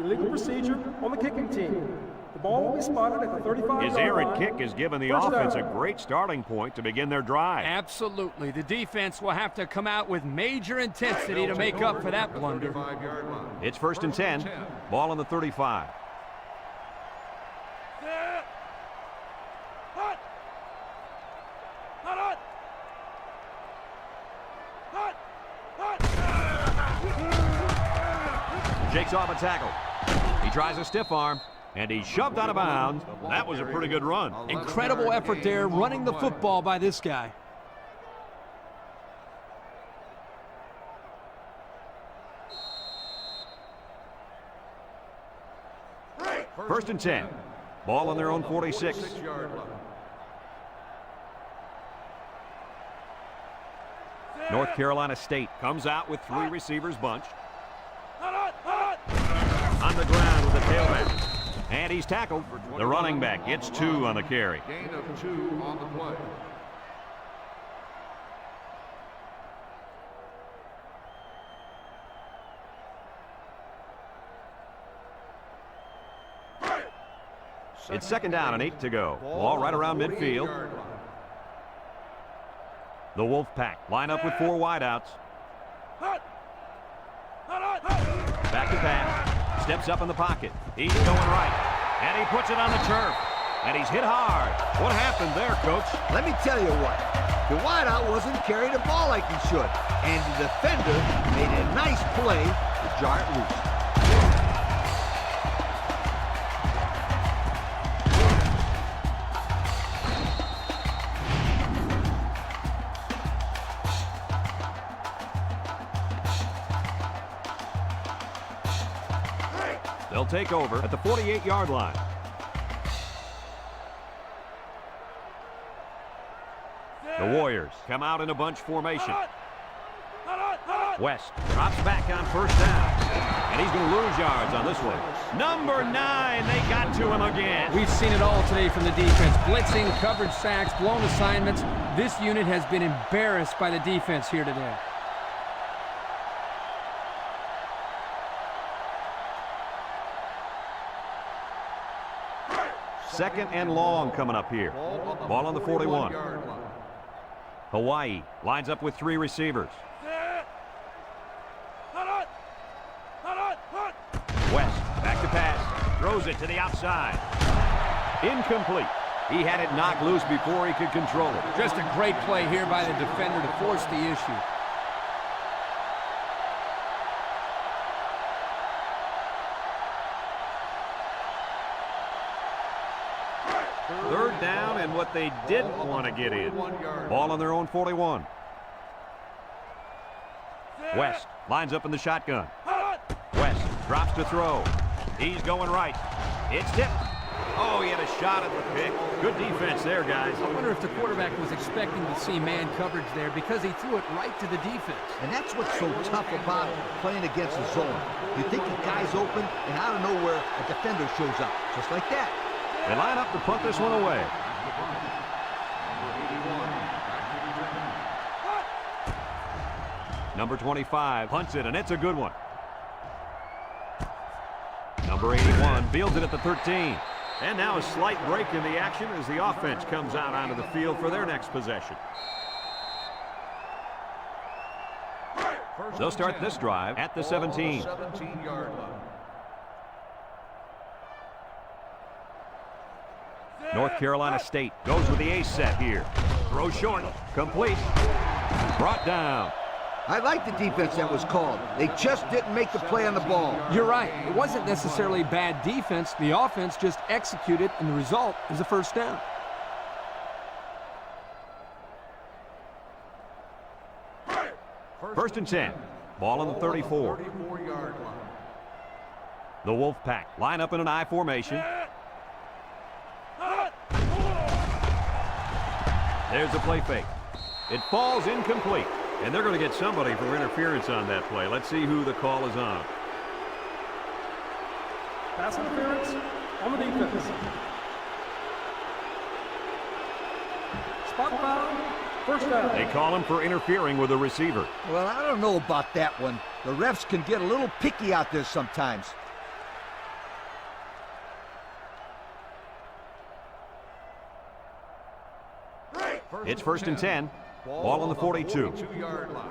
Illegal procedure on the kicking team. The ball will be spotted at the 35-yard line. His errant kick has given the offense a great starting point to begin their drive. Absolutely. The defense will have to come out with major intensity to make up for that blunder. It's first and 10. Ball on the 35. Shakes off a tackle. He tries a stiff arm, and he's shoved out of bounds. That was a pretty good run. Incredible effort there, running the football by this guy. First and 10. Ball on their own 46. North Carolina State comes out with 3 receivers bunched. On the ground with the tailback. And he's tackled. The running back gets 2 on the carry. Gain of 2 on the play. It's second down and 8 to go. Ball right around midfield. The Wolfpack line up with 4 wideouts. Back to pass. Steps up in the pocket. He's going right. And he puts it on the turf. And he's hit hard. What happened there, Coach? Let me tell you what. The wideout wasn't carrying the ball like he should. And the defender made a nice play to jar it loose. They'll take over at the 48-yard line. The Warriors come out in a bunch formation. West drops back on first down. And he's going to lose yards on this one. Number 9, they got to him again. We've seen it all today from the defense. Blitzing, coverage sacks, blown assignments. This unit has been embarrassed by the defense here today. Second and long coming up here. Ball on the 41. Hawaii lines up with 3 receivers. West back to pass. Throws it to the outside. Incomplete. He had it knocked loose before he could control it. Just a great play here by the defender to force the issue. Third down and what they didn't want to get in. Ball on their own 41. West lines up in the shotgun. West drops to throw. He's going right. It's tipped. Oh, he had a shot at the pick. Good defense there, guys. I wonder if the quarterback was expecting to see man coverage there because he threw it right to the defense. And that's what's so tough about playing against the zone. You think the guy's open, and out of nowhere, a defender shows up, just like that. They line up to punt this one away. Number 25 punts it, and it's a good one. Number 81 fields it at the 13. And now a slight break in the action as the offense comes out onto the field for their next possession. They'll start this drive at the 17. 17-yard line. North Carolina State goes with the ace set here. Throw short. Complete. Brought down. I like the defense that was called. They just didn't make the play on the ball. You're right. It wasn't necessarily bad defense. The offense just executed, and the result is a first down. First and 10. Ball on the 34. 34-yard line. The Wolfpack line up in an I formation. There's the play fake. It falls incomplete. And they're going to get somebody for interference on that play. Let's see who the call is on. Pass interference on the defense. Spot foul, first down. They call him for interfering with a receiver. Well, I don't know about that one. The refs can get a little picky out there sometimes. It's first and 10. Ball on the 42. 42-yard line.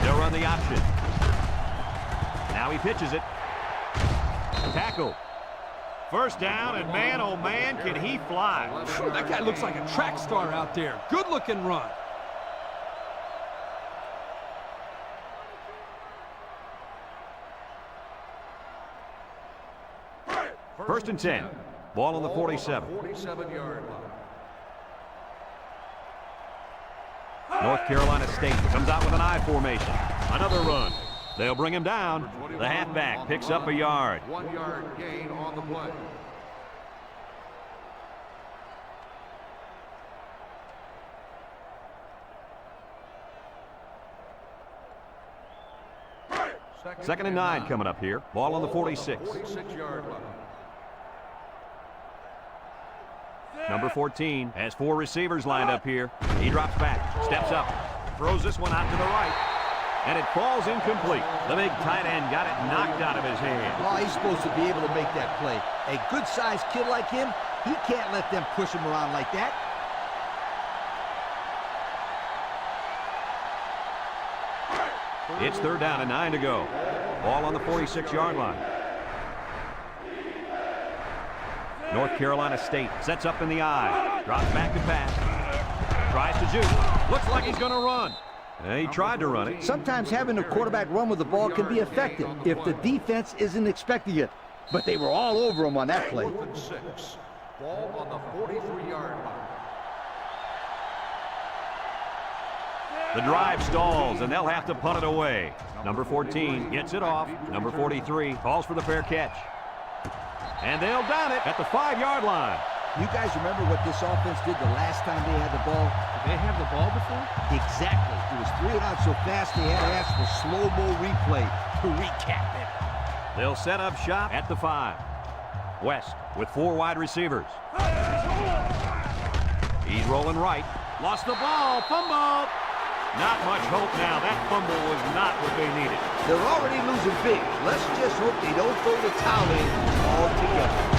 They'll run the option. Now he pitches it. Tackle. First down, and man, oh man, can he fly. Phew, that guy looks like a track star out there. Good-looking run. First and 10. Ball on the 47. 47-yard line. North Carolina State comes out with an I formation. Another run. They'll bring him down. The halfback picks up a yard. 1-yard gain on the play. Second and 9 coming up here. Ball on the 46. 46-yard line. Number 14 has 4 receivers lined up here. He drops back, steps up, throws this one out to the right, and it falls incomplete. The big tight end got it knocked out of his hand. Well, he's supposed to be able to make that play. A good-sized kid like him, he can't let them push him around like that. It's third down and 9 to go. Ball on the 46-yard line. North Carolina State sets up in the I. Drops back to pass. Tries to juke. Looks like he's going to run. And he tried to run it. Sometimes having a quarterback run with the ball can be effective if the defense isn't expecting it. But they were all over him on that play. 4th and 6. Ball on the 43-yard line. The drive stalls, and they'll have to punt it away. Number 14 gets it off. Number 43 calls for the fair catch. And they'll down it at the 5-yard line. You guys remember what this offense did the last time they had the ball? Did they have the ball before? Exactly. It was 3 and out so fast they had to ask for slow-mo replay to recap it. They'll set up shop at the 5. West with 4 wide receivers. He's rolling right. Lost the ball. Fumble. Not much hope now. That fumble was not what they needed. They're already losing big. Let's just hope they don't throw the towel in altogether.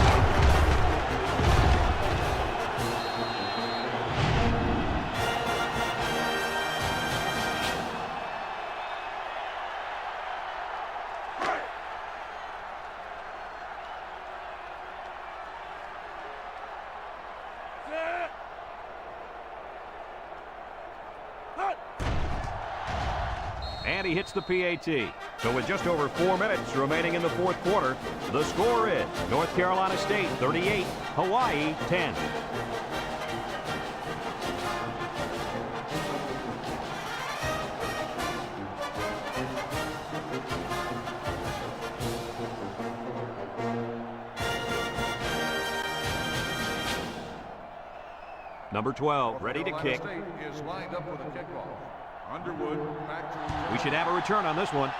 And he hits the PAT. So with just over 4 minutes remaining in the 4th quarter, the score is North Carolina State 38, Hawaii 10. Number 12, ready to kick. State is lined up with a kickoff. Underwood back to return. We should have a return on this one.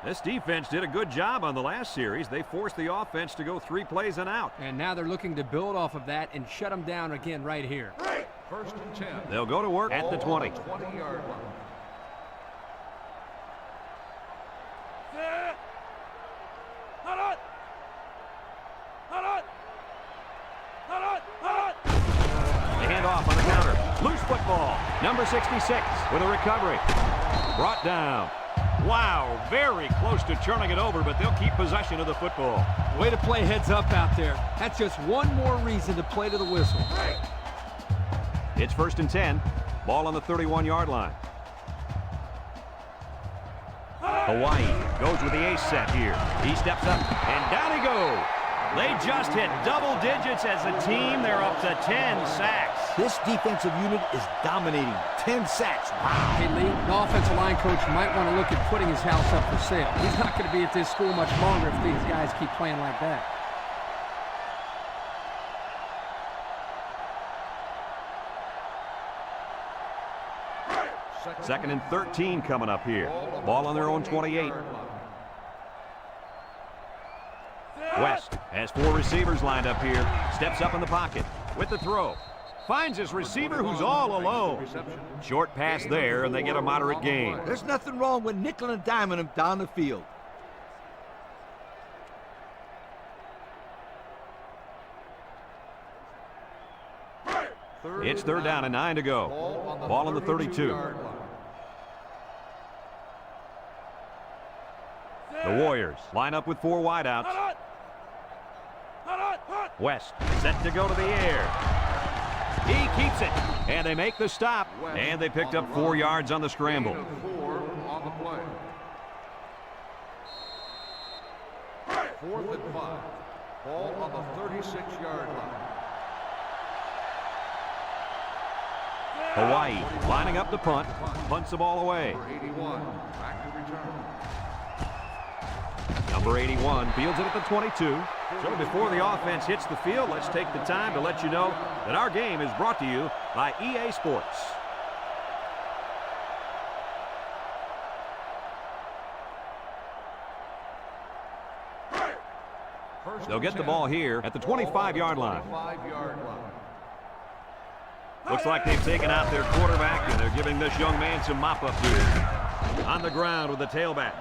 This defense did a good job on the last series. They forced the offense to go 3 plays and out. And now they're looking to build off of that and shut them down again right here. 1st and 10. They'll go to work at the 20. 20-yard line. Off on the counter. Loose football. Number 66 with a recovery. Brought down. Wow, very close to turning it over, but they'll keep possession of the football. Way to play heads up out there. That's just one more reason to play to the whistle. It's 1st and 10. Ball on the 31-yard line. Hawaii goes with the ace set here. He steps up, and down he goes. They just hit double digits as a team. They're up to 10 sacks. This defensive unit is dominating. 10 sacks. Wow. Hey, Lee, the offensive line coach might want to look at putting his house up for sale. He's not going to be at this school much longer if these guys keep playing like that. Second and 13 coming up here. Ball on their own 28. West has 4 receivers lined up here. Steps up in the pocket with the throw. Finds his receiver who's all alone. Short pass there, and they get a moderate gain. There's nothing wrong with nickel and diming him down the field. It's 3rd down and 9 to go. Ball on the 32. The Warriors line up with 4 wideouts. West set to go to the air. He keeps it, and they make the stop, and they picked up 4 yards on the scramble. 4 on the play. 4th and 5. Ball on the 36-yard line. Hawaii lining up the punt, punts the ball away. Number 81 back to return. Number 81 fields it at the 22. So before the offense hits the field, let's take the time to let you know that our game is brought to you by EA Sports. They'll get the ball here at the 25-yard line. 5-yard line. Looks like they've taken out their quarterback, and they're giving this young man some mop-up duty. On the ground with the tailback.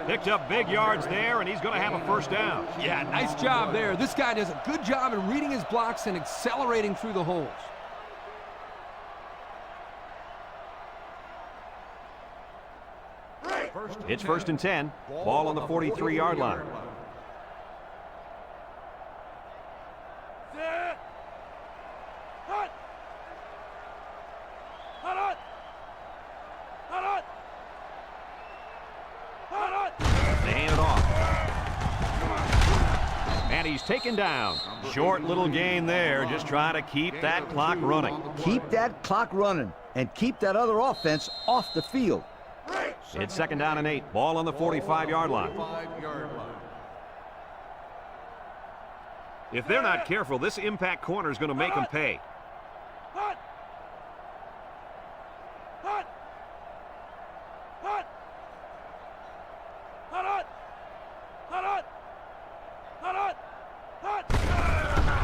Picked up big yards there, and he's going to have a 1st down. Yeah, nice job there. This guy does a good job in reading his blocks and accelerating through the holes. It's 1st and 10. Ball on the 43-yard line. They hand it off. And he's taken down. Short little gain there, just trying to keep that clock running. Keep that clock running and keep that other offense off the field. It's 2nd down and 8. Ball on the 45-yard line. 45-yard line. If they're not careful, this impact corner is going to make them pay.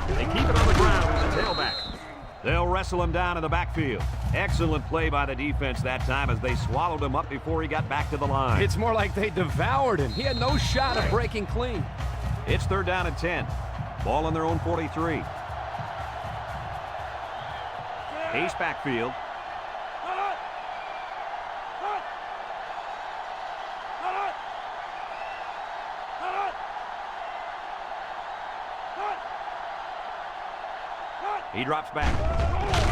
They keep it on the ground with the tailback. They'll wrestle him down in the backfield. Excellent play by the defense that time as they swallowed him up before he got back to the line. It's more like they devoured him. He had no shot of breaking clean. It's 3rd down and 10. Ball on their own 43. Ace backfield. He drops back.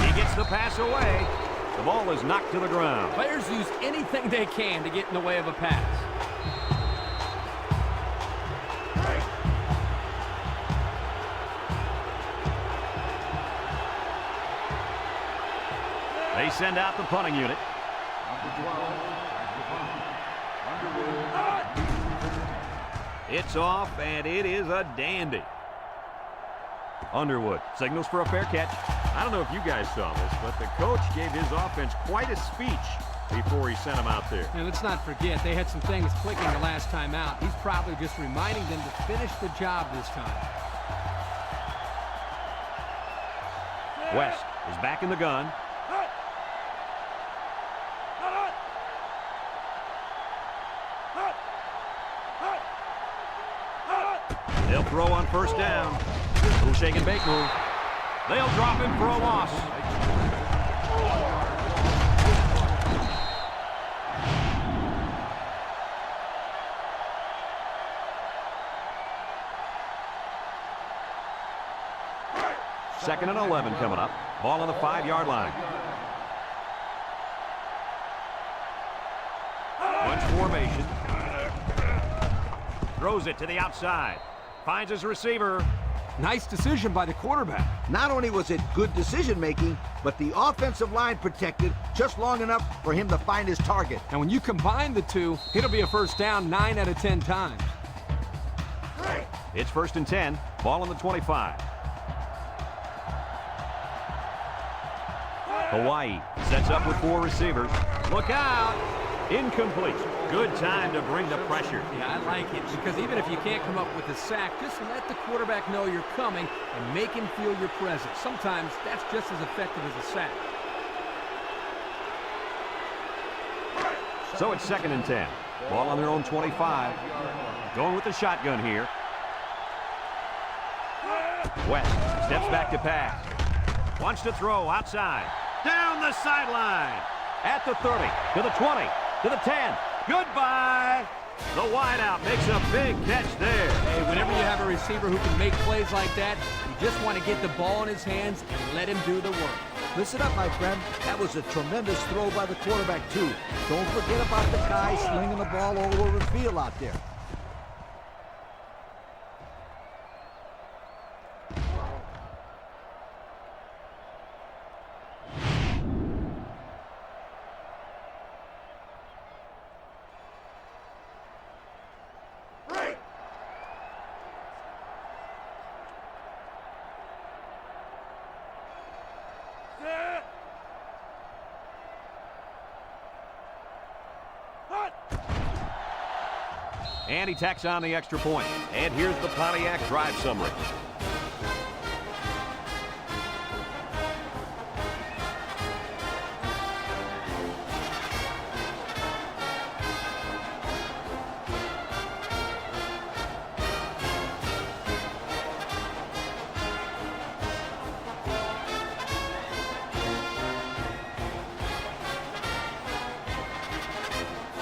He gets the pass away. The ball is knocked to the ground. Players use anything they can to get in the way of a pass. They send out the punting unit. Number 12, back to punt. Underwood. It's off, and it is a dandy. Underwood signals for a fair catch. I don't know if you guys saw this, but the coach gave his offense quite a speech before he sent them out there. And let's not forget, they had some things clicking the last time out. He's probably just reminding them to finish the job this time. West is back in the gun. They'll throw on 1st down. Little shake and bake move. They'll drop him for a loss. Second and 11 coming up. Ball on the 5-yard line. Bunch formation. Throws it to the outside. Finds his receiver. Nice decision by the quarterback. Not only was it good decision-making, but the offensive line protected just long enough for him to find his target. And when you combine the two, it'll be a 1st down 9 out of 10 times. It's 1st and 10. Ball on the 25. Hawaii sets up with 4 receivers. Look out! Incomplete. Good time to bring the pressure. Yeah, I like it, because even if you can't come up with a sack, just let the quarterback know you're coming and make him feel your presence. Sometimes that's just as effective as a sack. So it's 2nd and 10. Ball on their own 25. Going with the shotgun here. West steps back to pass. Wants to throw outside. Down the sideline. At the 30, to the 20, to the 10. Goodbye. The wideout makes a big catch there. Hey, whenever you have a receiver who can make plays like that, you just want to get the ball in his hands and let him do the work. Listen up, my friend. That was a tremendous throw by the quarterback, too. Don't forget about the guy slinging the ball all over the field out there. And he tacks on the extra point. And here's the Pontiac drive summary.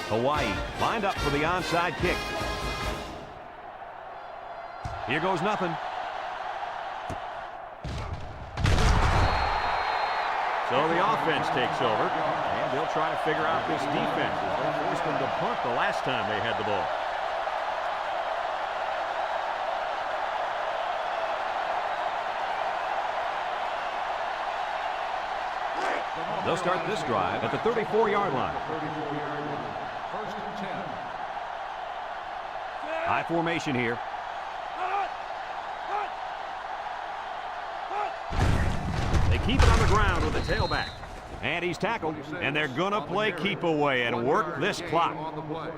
Hawaii lined up for the onside kick. Here goes nothing. So the offense takes over, and they'll try to figure out this defense as they forced them to punt the last time they had the ball. They'll start this drive at the 34-yard line. First and 10. High formation here. They keep it on the ground with the tailback. And he's tackled, and they're going to play keep away and work this clock. On the play.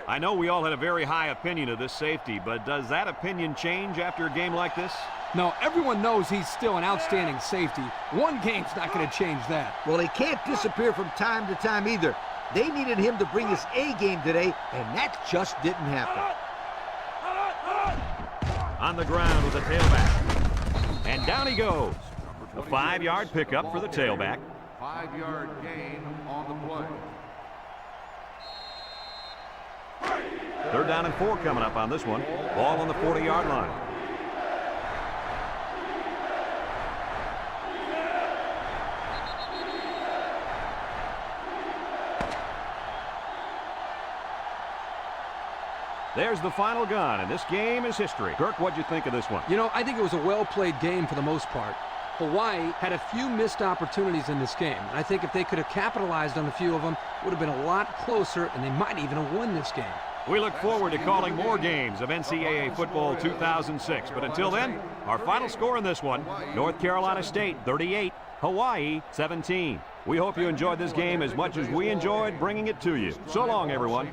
I know we all had a very high opinion of this safety, but does that opinion change after a game like this? No, everyone knows he's still an outstanding safety. One game's not going to change that. Well, he can't disappear from time to time either. They needed him to bring his A game today, and that just didn't happen. On the ground with the tailback. And down he goes. A 5-yard pickup for the tailback. 5-yard gain on the play. 3rd down and 4 coming up on this one. Ball on the 40-yard line. There's the final gun, and this game is history. Kirk, what'd you think of this one? You know, I think it was a well-played game for the most part. Hawaii had a few missed opportunities in this game. And I think if they could have capitalized on a few of them, it would have been a lot closer, and they might even have won this game. We look forward to calling more games of NCAA football 2006. But until then, our final score in this one, North Carolina State 38, Hawaii 17. We hope you enjoyed this game as much as we enjoyed bringing it to you. So long, everyone.